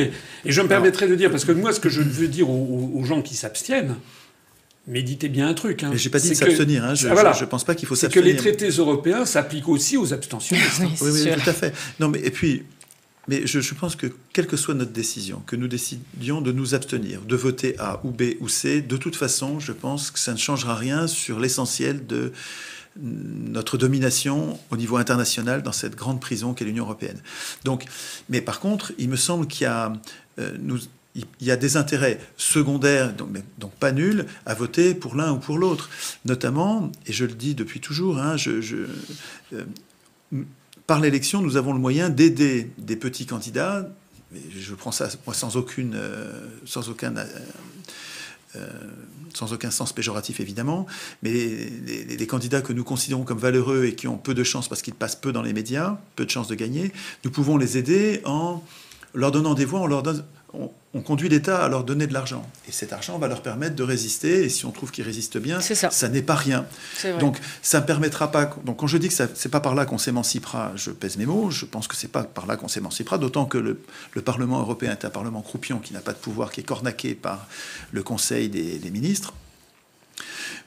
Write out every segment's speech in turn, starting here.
Et je me permettrai de dire, parce que moi, ce que je veux dire aux gens qui s'abstiennent, méditez bien un truc. Hein. Mais j'ai pas dit de s'abstenir. Hein. Je pense pas qu'il faut s'abstenir. C'est que les traités européens s'appliquent aussi aux abstentionnistes. Oui, tout à fait. Non, mais et puis, mais je pense que quelle que soit notre décision, que nous décidions de nous abstenir, de voter A ou B ou C, de toute façon, je pense que ça ne changera rien sur l'essentiel de notre domination au niveau international dans cette grande prison qu'est l'Union européenne. Donc, mais par contre, il me semble qu'il y a il y a des intérêts secondaires, donc pas nuls, à voter pour l'un ou pour l'autre. Notamment, et je le dis depuis toujours, hein, par l'élection, nous avons le moyen d'aider des petits candidats. Je prends ça moi, sans aucun sens péjoratif évidemment, mais les candidats que nous considérons comme valeureux et qui ont peu de chance parce qu'ils passent peu dans les médias, peu de chances de gagner, nous pouvons les aider en leur donnant des voix, on conduit l'État à leur donner de l'argent. Et cet argent va leur permettre de résister. Et si on trouve qu'ils résistent bien, ça n'est pas rien. Donc, ça ne permettra pas... Donc, quand je dis que c'est pas par là qu'on s'émancipera, je pèse mes mots. Je pense que c'est pas par là qu'on s'émancipera. D'autant que le Parlement européen est un Parlement croupion qui n'a pas de pouvoir, qui est cornaqué par le Conseil des ministres.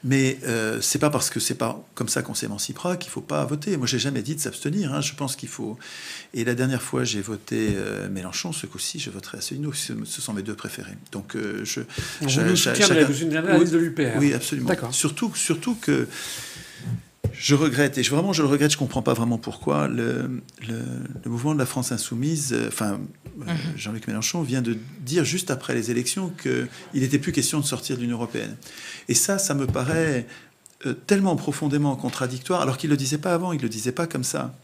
Mais c'est pas parce que c'est pas comme ça qu'on s'émancipera qu'il faut pas voter. Moi, j'ai jamais dit de s'abstenir. Hein. Je pense qu'il faut. Et la dernière fois, j'ai voté Mélenchon. Ce coup-ci, je voterai Asselineau. Ce sont mes deux préférés. Donc, vous nous soutiendrez. Vous une analyse de l'UPR. Oui, absolument. Surtout que je regrette, et vraiment je le regrette, je ne comprends pas vraiment pourquoi, le mouvement de la France insoumise, Jean-Luc Mélenchon vient de dire juste après les élections qu'il n'était plus question de sortir de l'Union européenne. Et ça me paraît tellement profondément contradictoire, alors qu'il ne le disait pas avant, il ne le disait pas comme ça.